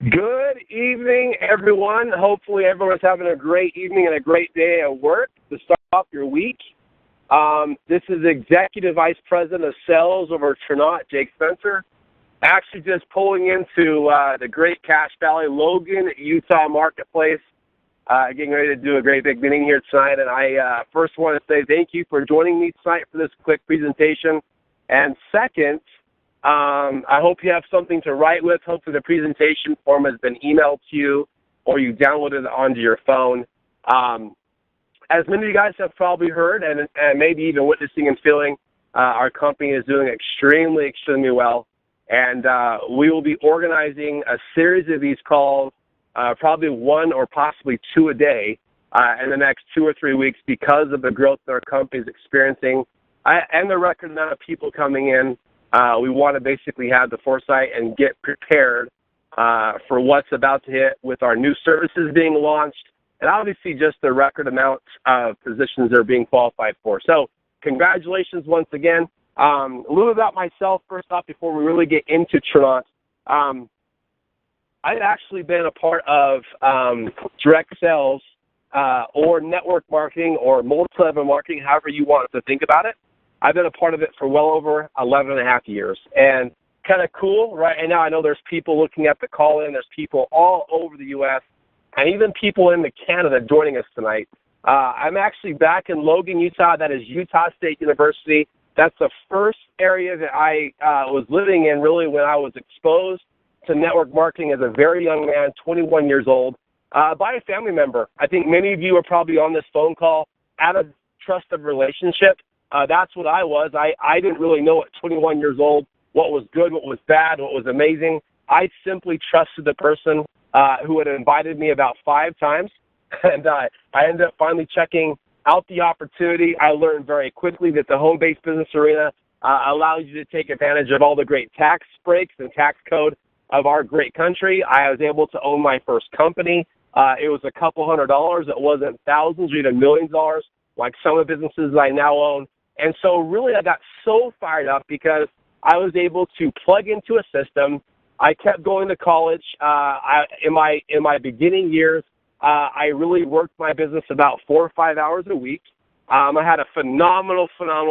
Good evening, everyone. Hopefully, everyone's having a great evening and a great day at work to start off your week. This is Executive Vice President of Sales over at Tranont, Jake Spencer. Actually, just pulling into the great Cache Valley, Logan, Utah marketplace. Getting ready to do a great big meeting here tonight. And I first want to say thank you for joining me tonight for this quick presentation. And second, I hope you have something to write with. Hopefully the presentation form has been emailed to you or you downloaded it onto your phone. As many of you guys have probably heard and maybe even witnessing and feeling, our company is doing extremely well. And we will be organizing a series of these calls, probably one or possibly two a day in the next 2 or 3 weeks because of the growth that our company is experiencing and the record amount of people coming in. We want to basically have the foresight and get prepared for what's about to hit with our new services being launched and obviously just the record amount of positions that are being qualified for. So congratulations once again. A little about myself first off before we really get into Tranont. I've actually been a part of direct sales or network marketing or multi-level marketing, however you want to think about it. I've been a part of it for well over 11 and a half years. And kind of cool, right? And now I know there's people looking at the call-in. There's people all over the U.S. and even people in Canada joining us tonight. I'm actually back in Logan, Utah. That is Utah State University. That's the first area that I was living in really when I was exposed to network marketing as a very young man, 21 years old, by a family member. I think many of you are probably on this phone call out of trusted relationship. That's what I was. I didn't really know at 21 years old what was good, what was bad, what was amazing. I simply trusted the person who had invited me about 5 times, and I ended up finally checking out the opportunity. I learned very quickly that the home-based business arena allows you to take advantage of all the great tax breaks and tax code of our great country. I was able to own my first company. It was a couple $100. It wasn't thousands or even millions of dollars like some of the businesses I now own. And so really I got so fired up because I was able to plug into a system. I kept going to college. In my beginning years, I really worked my business about 4 or 5 hours a week. I had a phenomenal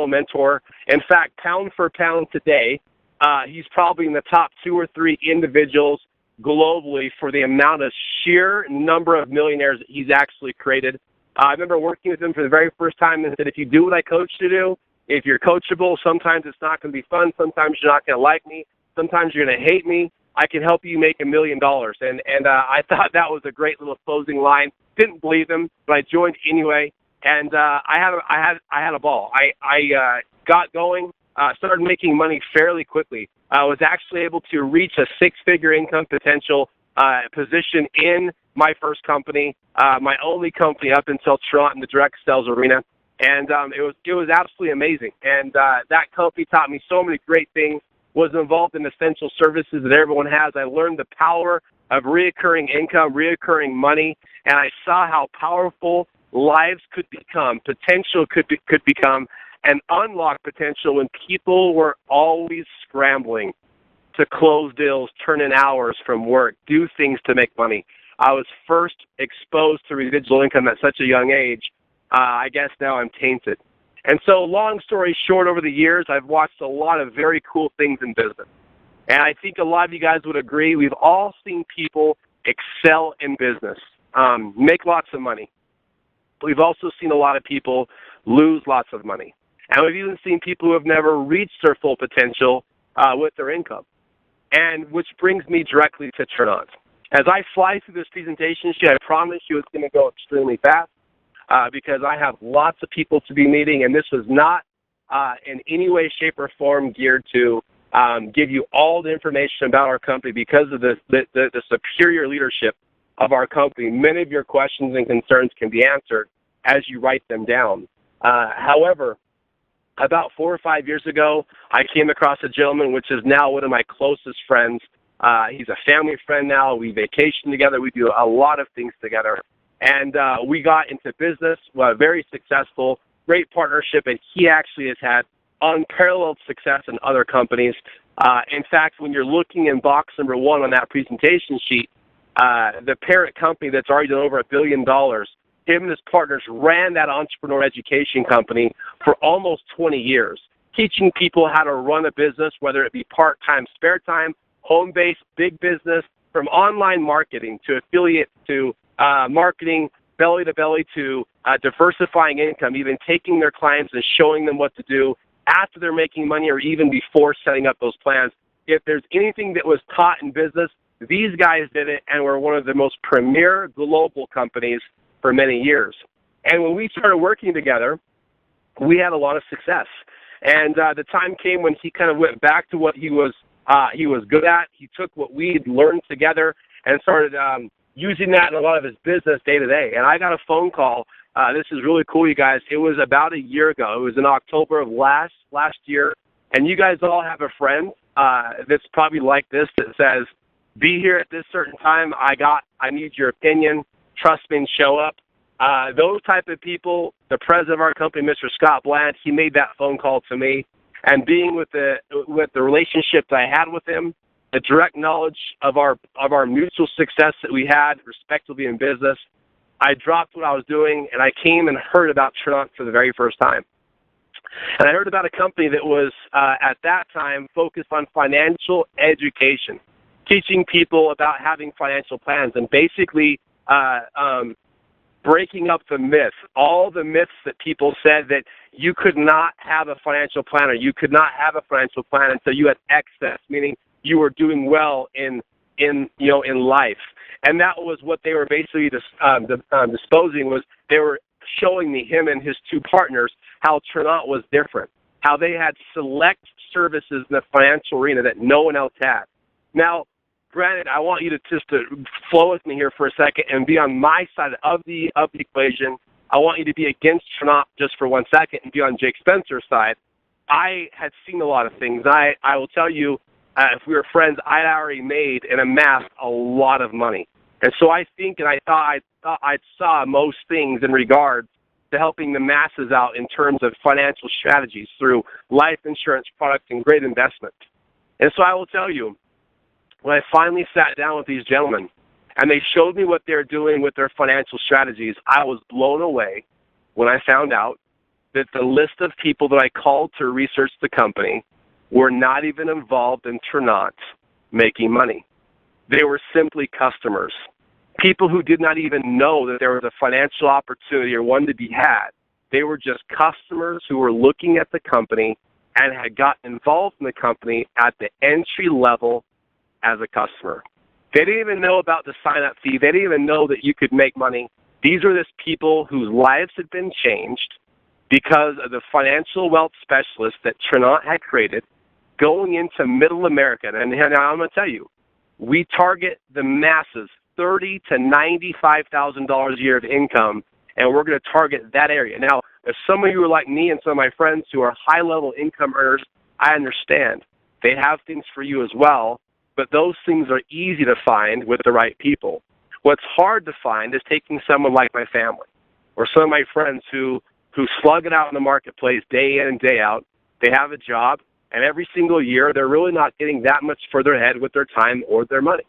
mentor. In fact, pound for pound today, he's probably in the top 2 or 3 individuals globally for the amount of sheer number of millionaires that he's actually created. I remember working with him for the very first time and said, if you do what I coach you to do, if you're coachable, sometimes it's not going to be fun. Sometimes you're not going to like me. Sometimes you're going to hate me. I can help you make $1 million. And I thought that was a great little closing line. Didn't believe him, but I joined anyway. And I had a ball. I got going, started making money fairly quickly. I was actually able to reach a 6-figure income potential position in my first company, my only company up until Tranont in the direct sales arena. And it was absolutely amazing. And that company taught me so many great things, was involved in essential services that everyone has. I learned the power of reoccurring income, reoccurring money, and I saw how powerful lives could become, potential could become, and unlock potential when people were always scrambling to close deals, turn in hours from work, do things to make money. I was first exposed to residual income at such a young age. I guess now I'm tainted. And so long story short, over the years, I've watched a lot of very cool things in business. And I think a lot of you guys would agree, we've all seen people excel in business, make lots of money. We've also seen a lot of people lose lots of money. And we've even seen people who have never reached their full potential with their income. And which brings me directly to Tranont. As I fly through this presentation sheet, I promise you it's going to go extremely fast because I have lots of people to be meeting, and this was not in any way, shape, or form geared to give you all the information about our company because of the superior leadership of our company. Many of your questions and concerns can be answered as you write them down. However, about 4 or 5 years ago, I came across a gentleman which is now one of my closest friends. He's a family friend now. We vacation together. We do a lot of things together. And we got into business, very successful, great partnership, and he actually has had unparalleled success in other companies. In fact, when you're looking in box number 1 on that presentation sheet, the parent company that's already done over $1 billion, him and his partners ran that entrepreneur education company for almost 20 years, teaching people how to run a business, whether it be part-time, spare time, home-based, big business, from online marketing to affiliate to marketing, belly-to-belly to diversifying income, even taking their clients and showing them what to do after they're making money or even before setting up those plans. If there's anything that was taught in business, these guys did it and were one of the most premier global companies for many years. And when we started working together, we had a lot of success. And the time came when he kind of went back to what he was good at. He took what we'd learned together and started using that in a lot of his business day to day. And I got a phone call. This is really cool, you guys. It was about a year ago. It was in October of last year. And you guys all have a friend that's probably like this that says, be here at this certain time. I need your opinion. Trust me and show up. Those type of people, the president of our company, Mr. Scott Bland, he made that phone call to me. And being with the relationship that I had with him, the direct knowledge of our mutual success that we had, respectively in business, I dropped what I was doing and I came and heard about Tranont for the very first time. And I heard about a company that was at that time focused on financial education, teaching people about having financial plans and basically breaking up the myths, all the myths that people said that you could not have a financial plan or you could not have a financial plan until you had excess, meaning you were doing well in life. And that was what they were basically disposing was they were showing me, him and his two partners, how Tranont was different, how they had select services in the financial arena that no one else had. Now, granted, I want you to just to flow with me here for a second and be on my side of the equation. I want you to be against Tranont just for 1 second and be on Jake Spencer's side. I had seen a lot of things. I will tell you, if we were friends, I'd already made and amassed a lot of money. And so I think and I thought I saw most things in regards to helping the masses out in terms of financial strategies through life insurance products and great investments. And so I will tell you, when I finally sat down with these gentlemen and they showed me what they're doing with their financial strategies, I was blown away when I found out that the list of people that I called to research the company were not even involved in Tranont making money. They were simply customers, people who did not even know that there was a financial opportunity or one to be had. They were just customers who were looking at the company and had gotten involved in the company at the entry level as a customer. They didn't even know about the sign-up fee. They didn't even know that you could make money. These are just people whose lives had been changed because of the financial wealth specialists that Tranont had created going into middle America. And I'm going to tell you, we target the masses, $30,000 to $95,000 a year of income, and we're going to target that area. Now, if some of you are like me and some of my friends who are high-level income earners, I understand. They have things for you as well, but those things are easy to find with the right people. What's hard to find is taking someone like my family or some of my friends who slug it out in the marketplace day in and day out. They have a job, and every single year they're really not getting that much further ahead with their time or their money.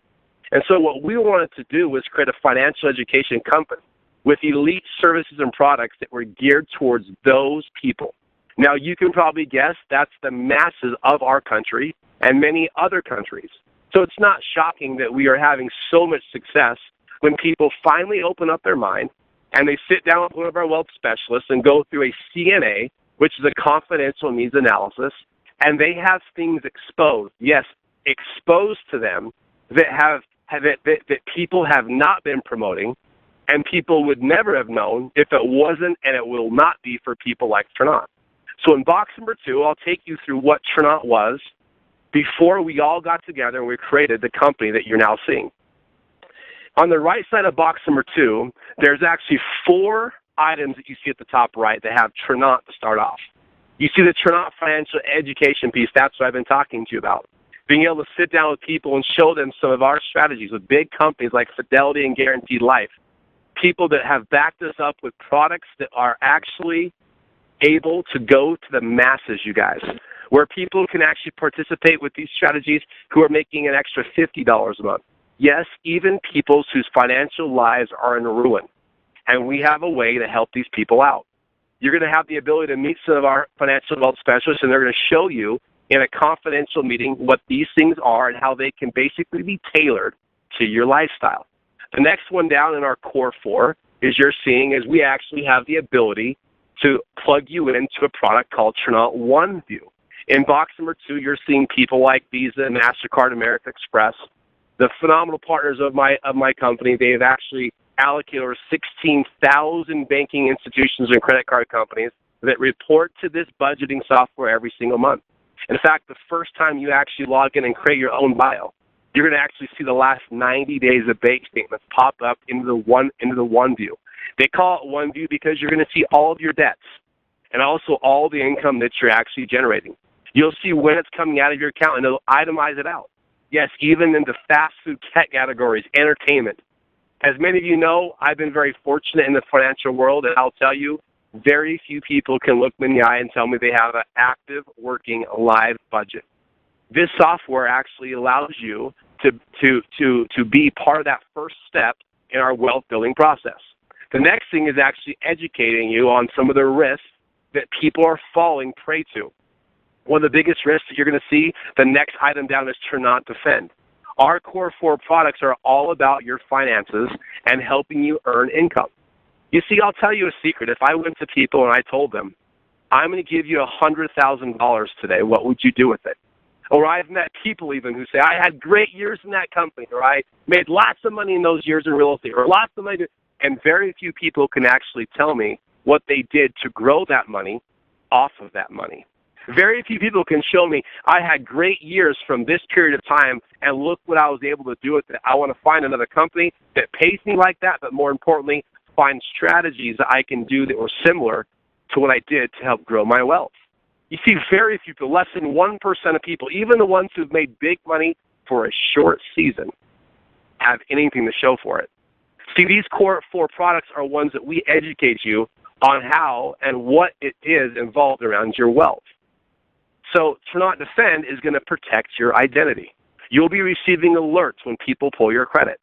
And so what we wanted to do was create a financial education company with elite services and products that were geared towards those people. Now, you can probably guess that's the masses of our country and many other countries. So it's not shocking that we are having so much success when people finally open up their mind and they sit down with one of our wealth specialists and go through a CNA, which is a confidential needs analysis, and they have things exposed, yes, exposed to them that that people have not been promoting, and people would never have known if it wasn't, and it will not be for people like Tranont. So in box number 2, I'll take you through what Tranont was before we all got together and we created the company that you're now seeing. On the right side of box number 2, there's actually 4 items that you see at the top right that have Tranont to start off. You see the Tranont financial education piece. That's what I've been talking to you about. Being able to sit down with people and show them some of our strategies with big companies like Fidelity and Guaranteed Life. People that have backed us up with products that are actually able to go to the masses, you guys. where people can actually participate with these strategies who are making an extra $50 a month. Yes, even people whose financial lives are in ruin. And we have a way to help these people out. You're going to have the ability to meet some of our financial wealth specialists, and they're going to show you in a confidential meeting what these things are and how they can basically be tailored to your lifestyle. The next one down in our core four is we actually have the ability to plug you into a product called Tranont OneView. In box number 2, you're seeing people like Visa, MasterCard, American Express, the phenomenal partners of my company. They've actually allocated over 16,000 banking institutions and credit card companies that report to this budgeting software every single month. In fact, the first time you actually log in and create your own bio, you're going to actually see the last 90 days of bank statements pop up into the OneView. They call it OneView because you're going to see all of your debts and also all the income that you're actually generating. You'll see when it's coming out of your account, and it'll itemize it out. Yes, even into fast food categories, entertainment. As many of you know, I've been very fortunate in the financial world, and I'll tell you, very few people can look me in the eye and tell me they have an active, working, live budget. This software actually allows you to be part of that first step in our wealth building process. The next thing is actually educating you on some of the risks that people are falling prey to. One of the biggest risks that you're going to see, the next item down is Tranont Defend. Our core four products are all about your finances and helping you earn income. You see, I'll tell you a secret. If I went to people and I told them, I'm going to give you $100,000 today, what would you do with it? Or I've met people even who say, I had great years in that company, or I made lots of money in those years in real estate, or lots of money. And very few people can actually tell me what they did to grow that money off of that money. Very few people can show me, I had great years from this period of time, and look what I was able to do with it. I want to find another company that pays me like that, but more importantly, find strategies that I can do that were similar to what I did to help grow my wealth. You see, very few people, less than 1% of people, even the ones who've made big money for a short season, have anything to show for it. See, these core four products are ones that we educate you on how and what it is involved around your wealth. So Tranont Defend is going to protect your identity. You'll be receiving alerts when people pull your credit.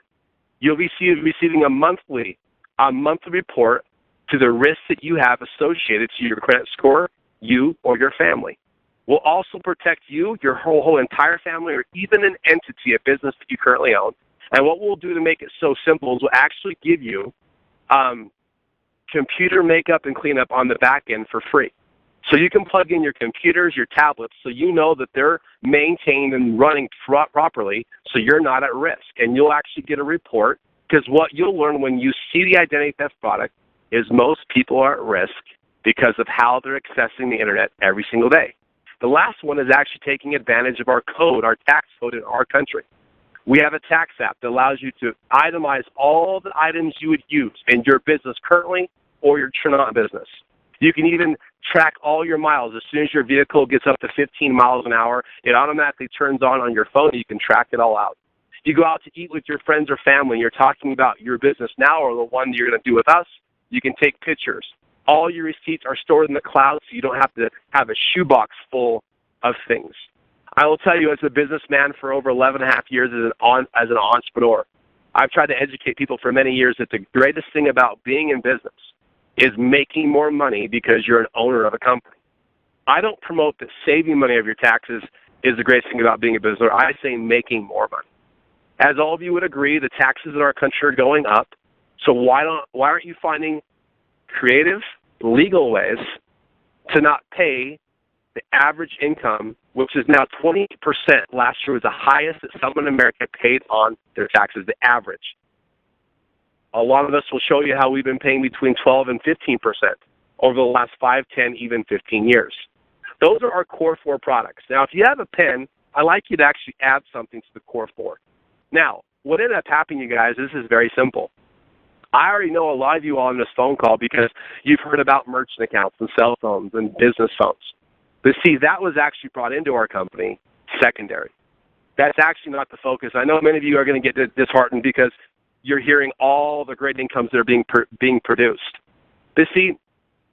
You'll be receiving a monthly report to the risks that you have associated to your credit score, you or your family. We'll also protect you, your whole entire family, or even an entity, a business that you currently own. And what we'll do to make it so simple is we'll actually give you computer makeup and cleanup on the back end for free. So you can plug in your computers, your tablets, so you know that they're maintained and running properly, so you're not at risk. And you'll actually get a report, because what you'll learn when you see the identity theft product is most people are at risk because of how they're accessing the internet every single day. The last one is actually taking advantage of our code, our tax code in our country. We have a tax app that allows you to itemize all the items you would use in your business currently or your Tranont business. You can even track all your miles. As soon as your vehicle gets up to 15 miles an hour, it automatically turns on your phone, and you can track it all out. You go out to eat with your friends or family, and you're talking about your business now or the one that you're going to do with us, you can take pictures. All your receipts are stored in the cloud, so you don't have to have a shoebox full of things. I will tell you, as a businessman for over 11 and a half years as an entrepreneur, I've tried to educate people for many years that the greatest thing about being in business is making more money because you're an owner of a company. I don't promote that saving money of your taxes is the greatest thing about being a business owner. I say making more money. As all of you would agree, the taxes in our country are going up. So why aren't you finding creative, legal ways to not pay the average income, which is now 20%. Last year was the highest that someone in America paid on their taxes, the average. A lot of us will show you how we've been paying between 12 and 15% over the last 5, 10, even 15 years. Those are our core four products. Now, if you have a pen, I'd like you to actually add something to the core four. Now, what ended up happening, you guys, this is very simple. I already know a lot of you on this phone call because you've heard about merchant accounts and cell phones and business phones. But see, that was actually brought into our company secondary. That's actually not the focus. I know many of you are going to get disheartened because you're hearing all the great incomes that are being produced. But see,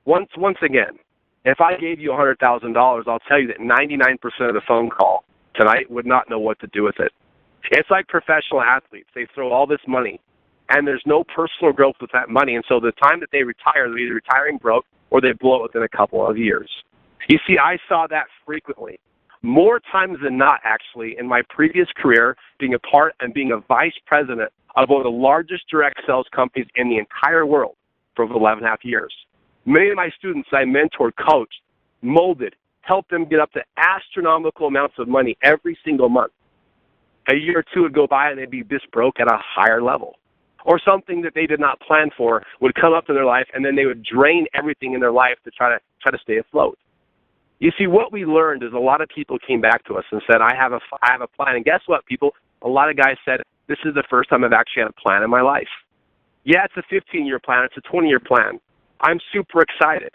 once again, If I gave you $100,000, I'll tell you that 99% of the phone call tonight would not know what to do with it. It's like professional athletes. They throw all this money, and there's no personal growth with that money. And so the time that they retire, they're either retiring broke or they blow it within a couple of years. You see, I saw that frequently. More times than not, actually, in my previous career, being a part and being a vice president of one of the largest direct sales companies in the entire world for over 11 and a half years. Many of my students I mentored, coached, molded, helped them get up to astronomical amounts of money every single month. A year or two would go by and they'd be this broke at a higher level. Or something that they did not plan for would come up in their life, and then they would drain everything in their life to try to stay afloat. You see, what we learned is a lot of people came back to us and said, I have a plan. And guess what, people? A lot of guys said, this is the first time I've actually had a plan in my life. Yeah, it's a 15-year plan. It's a 20-year plan. I'm super excited.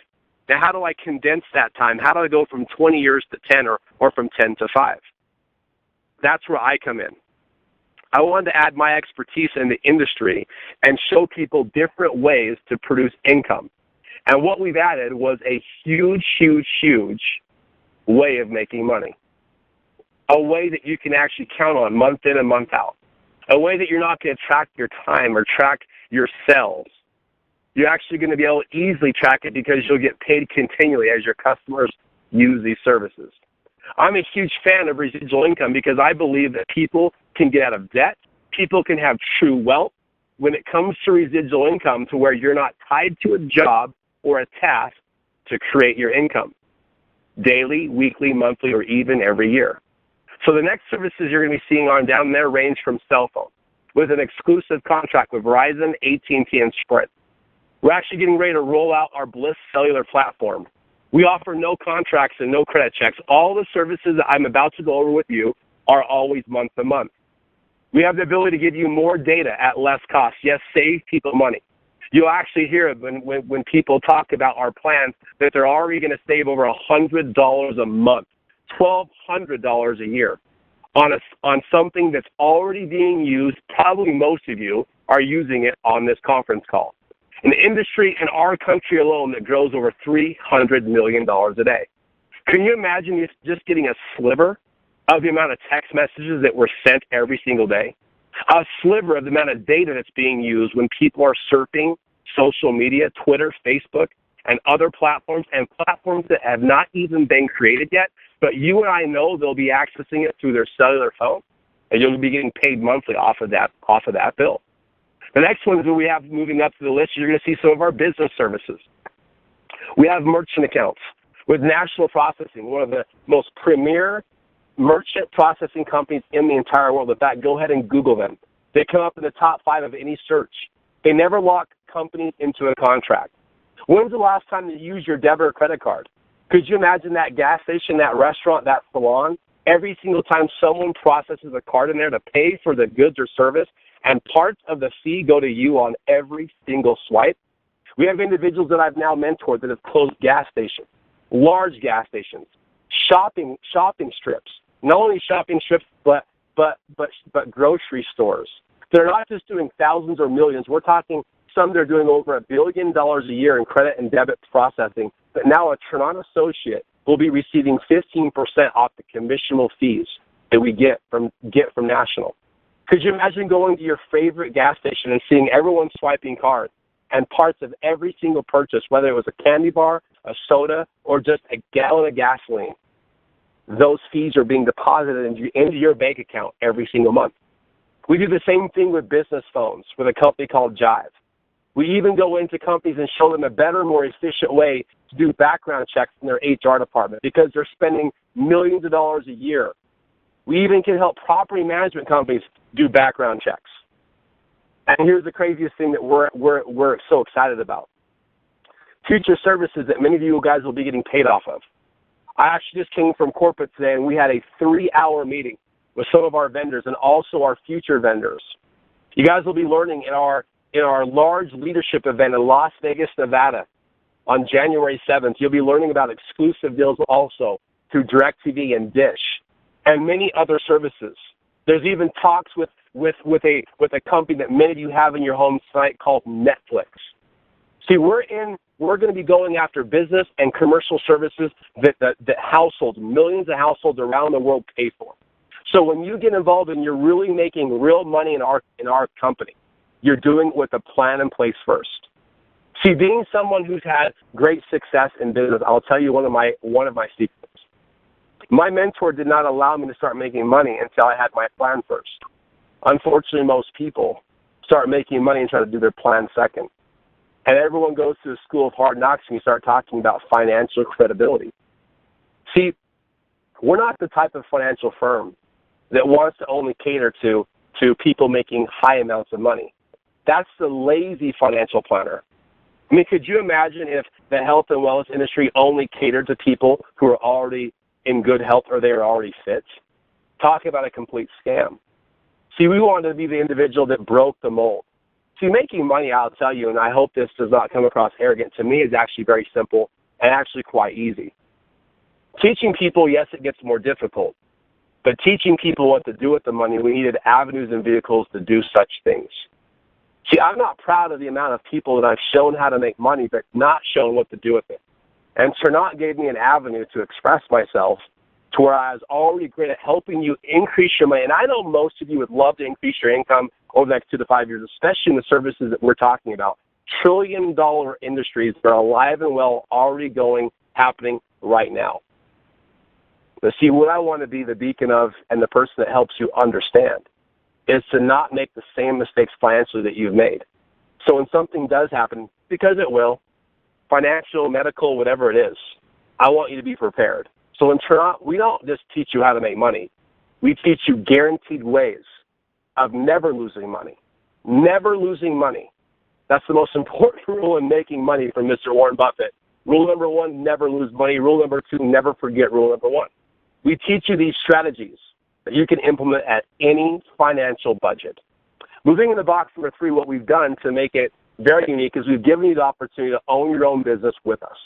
Now, how do I condense that time? How do I go from 20 years to 10 or from 10 to 5? That's where I come in. I wanted to add my expertise in the industry and show people different ways to produce income. And what we've added was a huge, huge, huge way of making money. A way that you can actually count on month in and month out. A way that you're not going to track your time or track your sales. You're actually going to be able to easily track it because you'll get paid continually as your customers use these services. I'm a huge fan of residual income because I believe that people can get out of debt. People can have true wealth when it comes to residual income, to where you're not tied to a job or a task to create your income daily, weekly, monthly, or even every year. So the next services you're going to be seeing on down there range from cell phone with an exclusive contract with Verizon, AT&T, and Sprint. We're actually getting ready to roll out our Bliss cellular platform. We offer no contracts and no credit checks. All the services that I'm about to go over with you are always month to month. We have the ability to give you more data at less cost. Yes, save people money. You'll actually hear when people talk about our plans that they're already going to save over $100 a month, $1,200 a year on something that's already being used. Probably most of you are using it on this conference call. An industry in our country alone that grows over $300 million a day. Can you imagine just getting a sliver of the amount of text messages that were sent every single day? A sliver of the amount of data that's being used when people are surfing social media, Twitter, Facebook, and other platforms, and platforms that have not even been created yet, but you and I know they'll be accessing it through their cellular phone, and you'll be getting paid monthly off of that bill. The next ones that we have moving up to the list, you're going to see some of our business services. We have merchant accounts with National Processing, one of the most premier merchant processing companies in the entire world. In fact, go ahead and Google them. They come up in the top 5 of any search. They never lock companies into a contract. When's the last time you used your debit or credit card? Could you imagine that gas station, that restaurant, that salon? Every single time someone processes a card in there to pay for the goods or service, and parts of the fee go to you on every single swipe. We have individuals that I've now mentored that have closed gas stations, large gas stations, shopping strips. Not only shopping strips, but grocery stores. They're not just doing thousands or millions. We're talking some that are doing over $1 billion a year in credit and debit processing. But now a Tranont associate will be receiving 15% off the commissionable fees that we get from National. Could you imagine going to your favorite gas station and seeing everyone swiping cards and parts of every single purchase, whether it was a candy bar, a soda, or just a gallon of gasoline? Those fees are being deposited into your bank account every single month. We do the same thing with business phones with a company called Jive. We even go into companies and show them a better, more efficient way to do background checks in their HR department because they're spending millions of dollars a year. We even can help property management companies do background checks. And here's the craziest thing that we're so excited about. Future services that many of you guys will be getting paid off of. I actually just came from corporate today, and we had a 3-hour meeting with some of our vendors and also our future vendors. You guys will be learning in our large leadership event in Las Vegas, Nevada on January 7th. You'll be learning about exclusive deals also through DirecTV and Dish and many other services. There's even talks with a company that many of you have in your homes tonight called Netflix. See, we're in we're going to be going after business and commercial services that households, millions of households around the world pay for. So when you get involved and you're really making real money in our company, you're doing it with a plan in place first. See, being someone who's had great success in business, I'll tell you one of my secrets. My mentor did not allow me to start making money until I had my plan first. Unfortunately, most people start making money and try to do their plan second. And everyone goes to the school of hard knocks and you start talking about financial credibility. See, we're not the type of financial firm that wants to only cater to people making high amounts of money. That's the lazy financial planner. I mean, could you imagine if the health and wellness industry only catered to people who are already in good health or they are already fit? Talk about a complete scam. See, we wanted to be the individual that broke the mold. See, making money, I'll tell you, and I hope this does not come across arrogant, to me is actually very simple and actually quite easy. Teaching people, yes, it gets more difficult. But teaching people what to do with the money, we needed avenues and vehicles to do such things. See, I'm not proud of the amount of people that I've shown how to make money, but not shown what to do with it. And Tranont gave me an avenue to express myself to where I was already great at helping you increase your money. And I know most of you would love to increase your income over the next 2 to 5 years, especially in the services that we're talking about. Trillion-dollar industries that are alive and well, already happening right now. But see, what I want to be the beacon of and the person that helps you understand is to not make the same mistakes financially that you've made. So when something does happen, because it will, financial, medical, whatever it is, I want you to be prepared. So in Tranont, we don't just teach you how to make money. We teach you guaranteed ways of never losing money. Never losing money. That's the most important rule in making money from Mr. Warren Buffett. Rule number 1, never lose money. Rule number 2, never forget rule number 1. We teach you these strategies that you can implement at any financial budget. Moving into box number 3, what we've done to make it very unique is we've given you the opportunity to own your own business with us.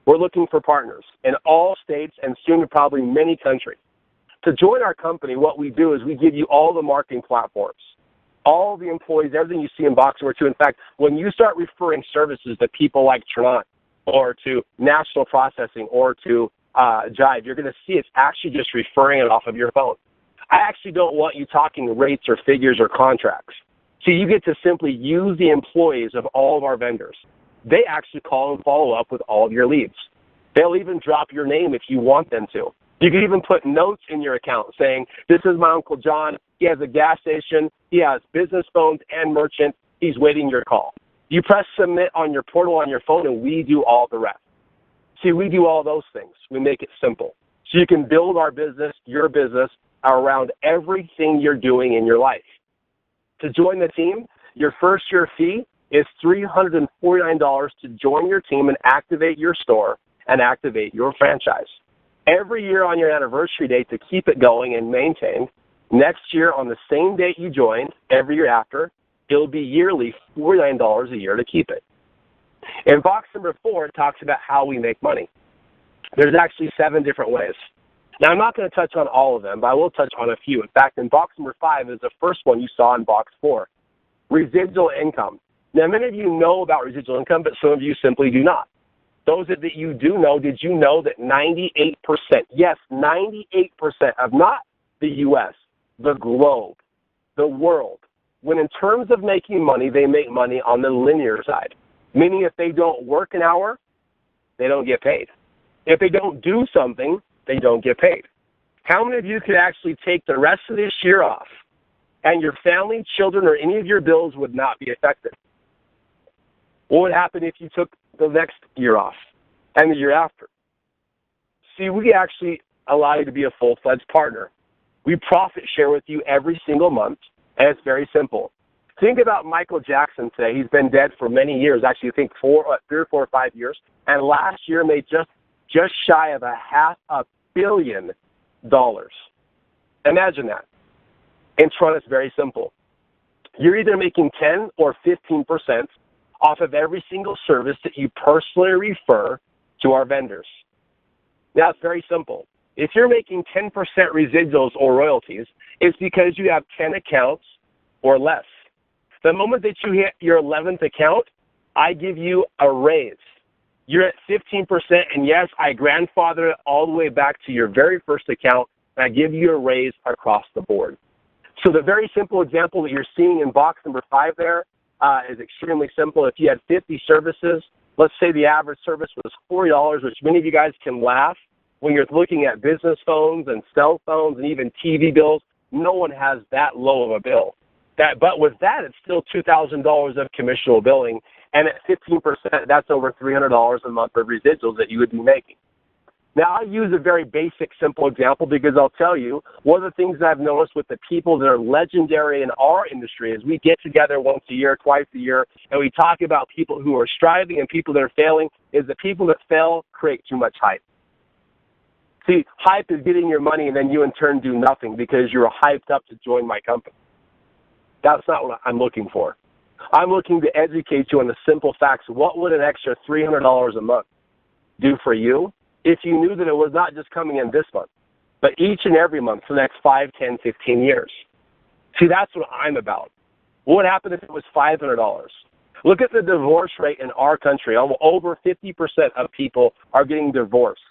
We're looking for partners in all states and soon to probably many countries. To join our company, what we do is we give you all the marketing platforms, all the employees, everything you see in box number 2. In fact, when you start referring services to people like Tranont or to National Processing or to Jive, you're going to see it's actually just referring it off of your phone. I actually don't want you talking rates or figures or contracts. So you get to simply use the employees of all of our vendors. They actually call and follow up with all of your leads. They'll even drop your name if you want them to. You can even put notes in your account saying, this is my Uncle John. He has a gas station. He has business phones and merchant. He's waiting your call. You press submit on your portal on your phone, and we do all the rest. See, we do all those things. We make it simple. So you can build our business, your business, around everything you're doing in your life. To join the team, your first year fee is $349 to join your team and activate your store and activate your franchise. Every year on your anniversary date to keep it going and maintained, next year on the same date you joined, every year after, it'll be yearly $49 a year to keep it. In box number 4, it talks about how we make money. There's actually 7 different ways. Now, I'm not going to touch on all of them, but I will touch on a few. In fact, in box number 5 is the first one you saw in box 4, residual income. Now, many of you know about residual income, but some of you simply do not. Those that you do know, did you know that 98%, yes, 98% of not the U.S., the globe, the world, when in terms of making money, they make money on the linear side, meaning if they don't work an hour, they don't get paid. If they don't do something, they don't get paid. How many of you could actually take the rest of this year off and your family, children, or any of your bills would not be affected? What would happen if you took the next year off and the year after? See, we actually allow you to be a full-fledged partner. We profit share with you every single month, and it's very simple. Think about Michael Jackson today. He's been dead for many years, actually I think 3 or 4 or 5 years, and last year made just shy of $500 million. Imagine that. In Tranont, it's very simple. You're either making 10 or 15% off of every single service that you personally refer to our vendors. Now, it's very simple. If you're making 10% residuals or royalties, it's because you have 10 accounts or less. The moment that you hit your 11th account, I give you a raise. you're at 15%, and yes, I grandfather it all the way back to your very first account, and I give you a raise across the board. So the very simple example that you're seeing in box number 5 there is extremely simple. If you had 50 services, let's say the average service was $40, which many of you guys can laugh when you're looking at business phones and cell phones and even TV bills. No one has that low of a bill. But with that, it's still $2,000 of commissionable billing, and at 15%, that's over $300 a month of residuals that you would be making. Now, I use a very basic, simple example because I'll tell you, one of the things that I've noticed with the people that are legendary in our industry is we get together once a year, twice a year, and we talk about people who are striving and people that are failing, is the people that fail create too much hype. See, hype is getting your money and then you in turn do nothing because you're hyped up to join my company. That's not what I'm looking for. I'm looking to educate you on the simple facts. What would an extra $300 a month do for you if you knew that it was not just coming in this month, but each and every month for the next 5, 10, 15 years? See, that's what I'm about. What would happen if it was $500? Look at the divorce rate in our country. Over 50% of people are getting divorced,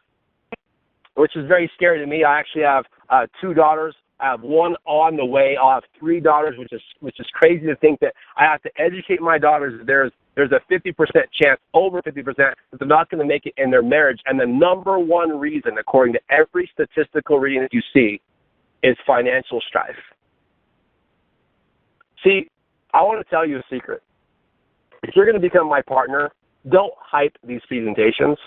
which is very scary to me. I actually have 2 daughters. I have 1 on the way. I'll have 3 daughters, which is crazy to think that I have to educate my daughters. There's a 50% chance, over 50%, that they're not going to make it in their marriage. And the number one reason, according to every statistical reading that you see, is financial strife. See, I want to tell you a secret. If you're going to become my partner, don't hype these presentations.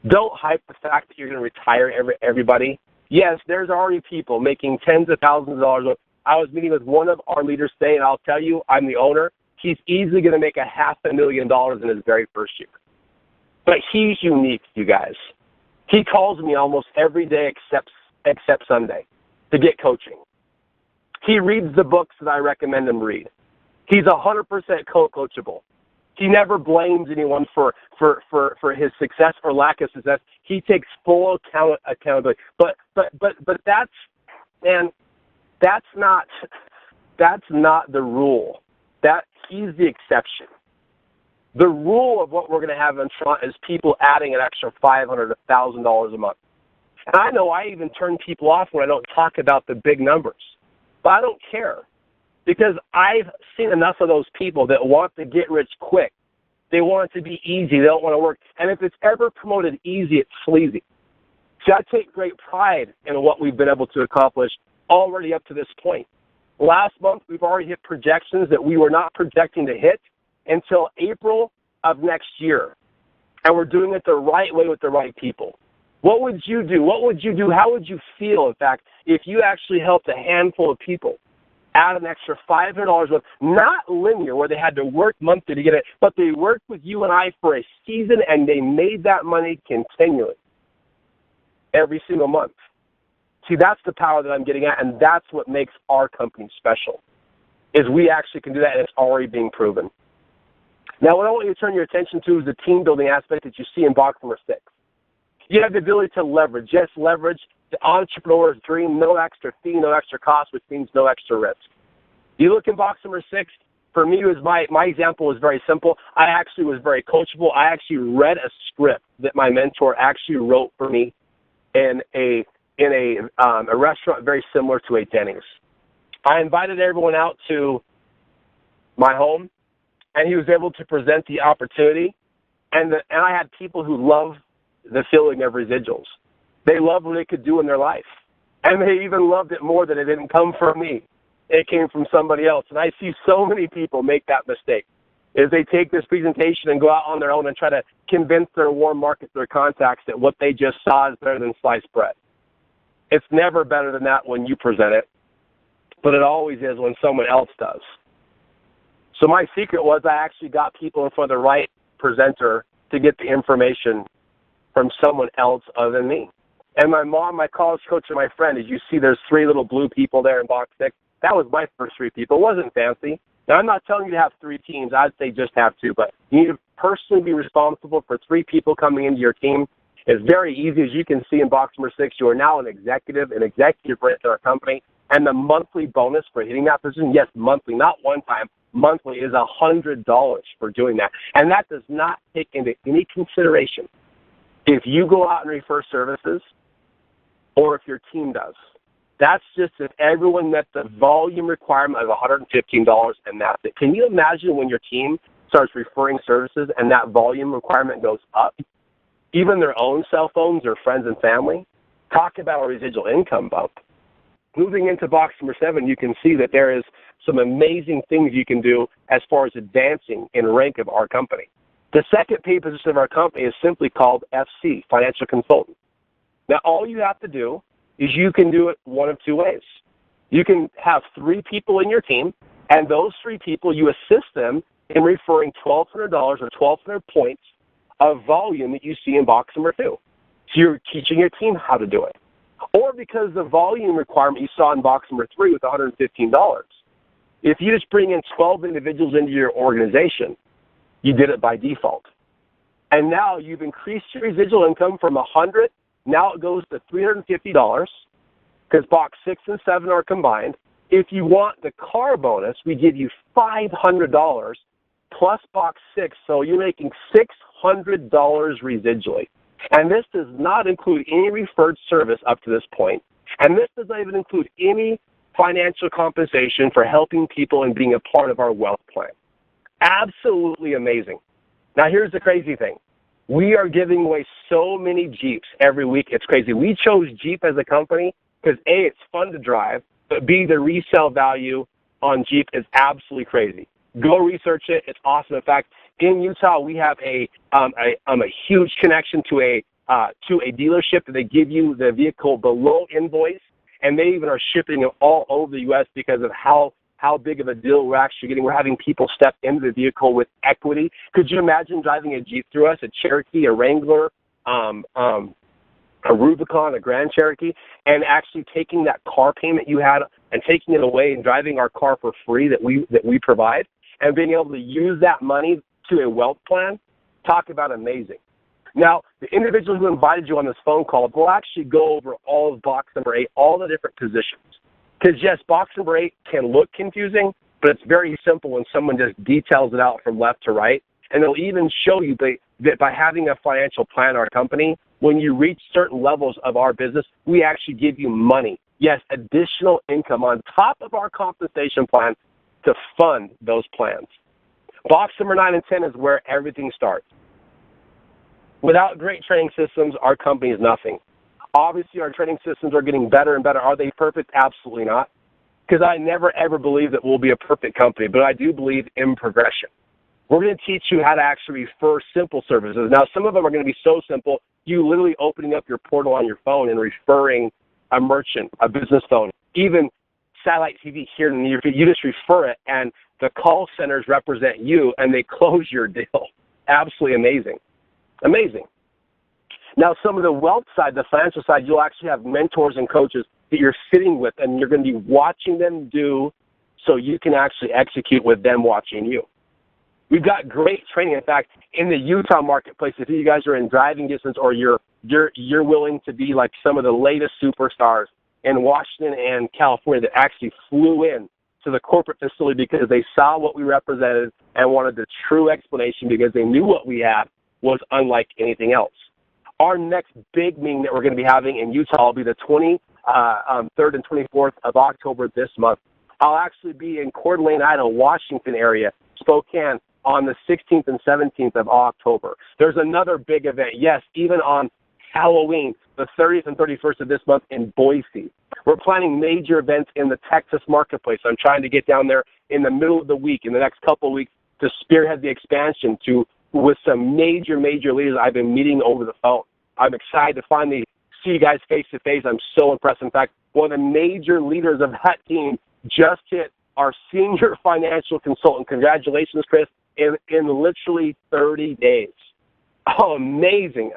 Don't hype the fact that you're going to retire everybody. Yes, there's already people making tens of thousands of dollars. I was meeting with one of our leaders today, and I'll tell you, I'm the owner. He's easily going to make $500,000 in his very first year. But he's unique, you guys. He calls me almost every day except Sunday to get coaching. He reads the books that I recommend him read. He's 100% coachable. He never blames anyone for his success or lack of success. He takes full accountability. But that's not the rule. That he's the exception. The rule of what we're going to have in Tranont is people adding an extra $500 to $1,000 a month. And I know I even turn people off when I don't talk about the big numbers. But I don't care. Because I've seen enough of those people that want to get rich quick. They want it to be easy. They don't want to work. And if it's ever promoted easy, it's sleazy. See, I take great pride in what we've been able to accomplish already up to this point. Last month, we've already hit projections that we were not projecting to hit until April of next year. And we're doing it the right way with the right people. What would you do? What would you do? How would you feel, in fact, if you actually helped a handful of people add an extra $500 with, not linear where they had to work monthly to get it, but they worked with you and I for a season and they made that money continually every single month? See, that's the power that I'm getting at, and that's what makes our company special, is we actually can do that, and it's already being proven. Now, what I want you to turn your attention to is the team building aspect that you see in box number 6. You have the ability to leverage. Yes, leverage the entrepreneur's dream, no extra fee, no extra cost, which means no extra risk. You look in box number 6, for me, was my example was very simple. I actually was very coachable. I actually read a script that my mentor actually wrote for me in a restaurant very similar to a Denny's. I invited everyone out to my home, and he was able to present the opportunity. And I had people who love the feeling of residuals. They loved what it could do in their life. And they even loved it more that it didn't come from me. It came from somebody else. And I see so many people make that mistake, is they take this presentation and go out on their own and try to convince their warm market, their contacts, that what they just saw is better than sliced bread. It's never better than that when you present it, but it always is when someone else does. So my secret was I actually got people in front of the right presenter to get the information from someone else other than me. And my mom, my college coach, and my friend, as you see, there's 3 little blue people there in box 6. That was my first 3 people. It wasn't fancy. Now, I'm not telling you to have 3 teams. I'd say just have 2. But you need to personally be responsible for 3 people coming into your team. It's very easy. As you can see in box number 6, you are now an executive branch in our company. And the monthly bonus for hitting that position, yes, monthly, not one time, monthly is $100 for doing that. And that does not take into any consideration if you go out and refer services or if your team does. That's just if everyone met the volume requirement of $115 and that's it. Can you imagine when your team starts referring services and that volume requirement goes up? Even their own cell phones or friends and family? Talk about a residual income bump. Moving into box number 7, you can see that there is some amazing things you can do as far as advancing in rank of our company. The second pay position of our company is simply called FC, Financial Consultant. Now, all you have to do is you can do it one of two ways. You can have 3 people in your team, and those 3 people, you assist them in referring $1,200 or 1,200 points of volume that you see in box number 2. So you're teaching your team how to do it. Or because the volume requirement you saw in box number 3 with $115, if you just bring in 12 individuals into your organization, you did it by default. And now you've increased your residual income from $100, now it goes to $350 because box 6 and 7 are combined. If you want the car bonus, we give you $500 plus box 6, so you're making $600 residually. And this does not include any referred service up to this point. And this does not even include any financial compensation for helping people and being a part of our wealth plan. Absolutely amazing. Now, here's the crazy thing. We are giving away so many Jeeps every week. It's crazy. We chose Jeep as a company because, A, it's fun to drive, but B, the resale value on Jeep is absolutely crazy. Go research it. It's awesome. In fact, in Utah, we have a huge connection to a dealership that they give you the vehicle below invoice, and they even are shipping it all over the U.S. because of how big of a deal we're actually getting. We're having people step into the vehicle with equity. Could you imagine driving a Jeep through us, a Cherokee, a Wrangler, a Rubicon, a Grand Cherokee, and actually taking that car payment you had and taking it away and driving our car for free that we provide, and being able to use that money to a wealth plan? Talk about amazing. Now, the individual who invited you on this phone call will actually go over all of box number 8, all the different positions. Because, yes, box number 8 can look confusing, but it's very simple when someone just details it out from left to right. And they'll even show you that by having a financial plan in our company, when you reach certain levels of our business, we actually give you money. Yes, additional income on top of our compensation plan to fund those plans. Box number 9 and 10 is where everything starts. Without great training systems, our company is nothing. Obviously, our training systems are getting better and better. Are they perfect? Absolutely not. Because I never, ever believe that we'll be a perfect company, but I do believe in progression. We're going to teach you how to actually refer simple services. Now, some of them are going to be so simple, you literally opening up your portal on your phone and referring a merchant, a business phone, even satellite TV here in the near future. You just refer it, and the call centers represent you, and they close your deal. Absolutely amazing. Amazing. Now, some of the wealth side, the financial side, you'll actually have mentors and coaches that you're sitting with, and you're going to be watching them do so you can actually execute with them watching you. We've got great training. In fact, in the Utah marketplace, if you guys are in driving distance or you're willing to be like some of the latest superstars in Washington and California that actually flew in to the corporate facility because they saw what we represented and wanted the true explanation because they knew what we had was unlike anything else. Our next big meeting that we're going to be having in Utah will be the 23rd and 24th of October this month. I'll actually be in Coeur d'Alene, Idaho, Washington area, Spokane, on the 16th and 17th of October. There's another big event, yes, even on Halloween, the 30th and 31st of this month in Boise. We're planning major events in the Texas marketplace. I'm trying to get down there in the middle of the week, in the next couple of weeks, to spearhead the expansion with some major leaders I've been meeting over the phone. I'm excited to finally see you guys face to face. I'm so impressed. In fact, one of the major leaders of that team just hit our senior financial consultant. Congratulations, Chris, in literally 30 days. Oh, amazing.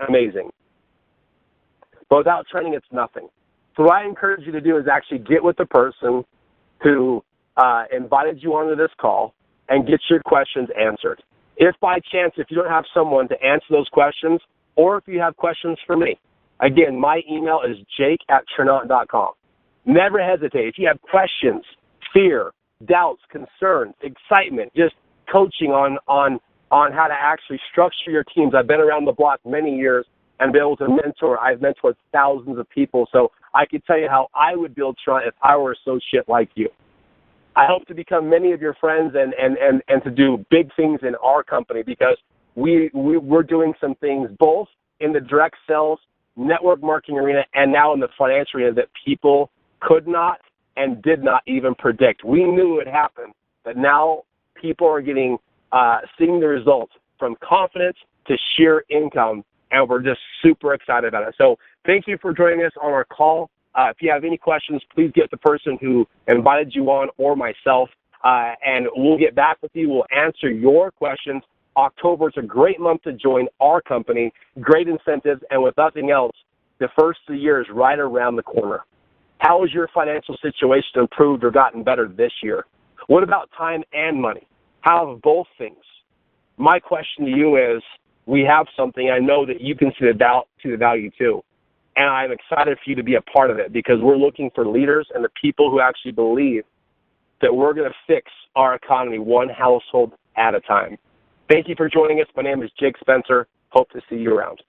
But without training, it's nothing. So what I encourage you to do is actually get with the person who invited you onto this call and get your questions answered. If by chance, if you don't have someone to answer those questions, or if you have questions for me, again, my email is jake@tranont.com. Never hesitate. If you have questions, fear, doubts, concerns, excitement, just coaching on how to actually structure your teams. I've been around the block many years and been able to mentor. I've mentored thousands of people, so I can tell you how I would build Tranont if I were an associate like you. I hope to become many of your friends and to do big things in our company, because we're doing some things both in the direct sales, network marketing arena, and now in the financial arena that people could not and did not even predict. We knew it would happen, but now people are getting seeing the results from confidence to sheer income, and we're just super excited about it. So thank you for joining us on our call. If you have any questions, please get the person who invited you on or myself, and we'll get back with you. We'll answer your questions. October is a great month to join our company, great incentives, and with nothing else, the first of the year is right around the corner. How has your financial situation improved or gotten better this year? What about time and money? How have both things? My question to you is, we have something I know that you can see the value too. And I'm excited for you to be a part of it, because we're looking for leaders and the people who actually believe that we're going to fix our economy one household at a time. Thank you for joining us. My name is Jake Spencer. Hope to see you around.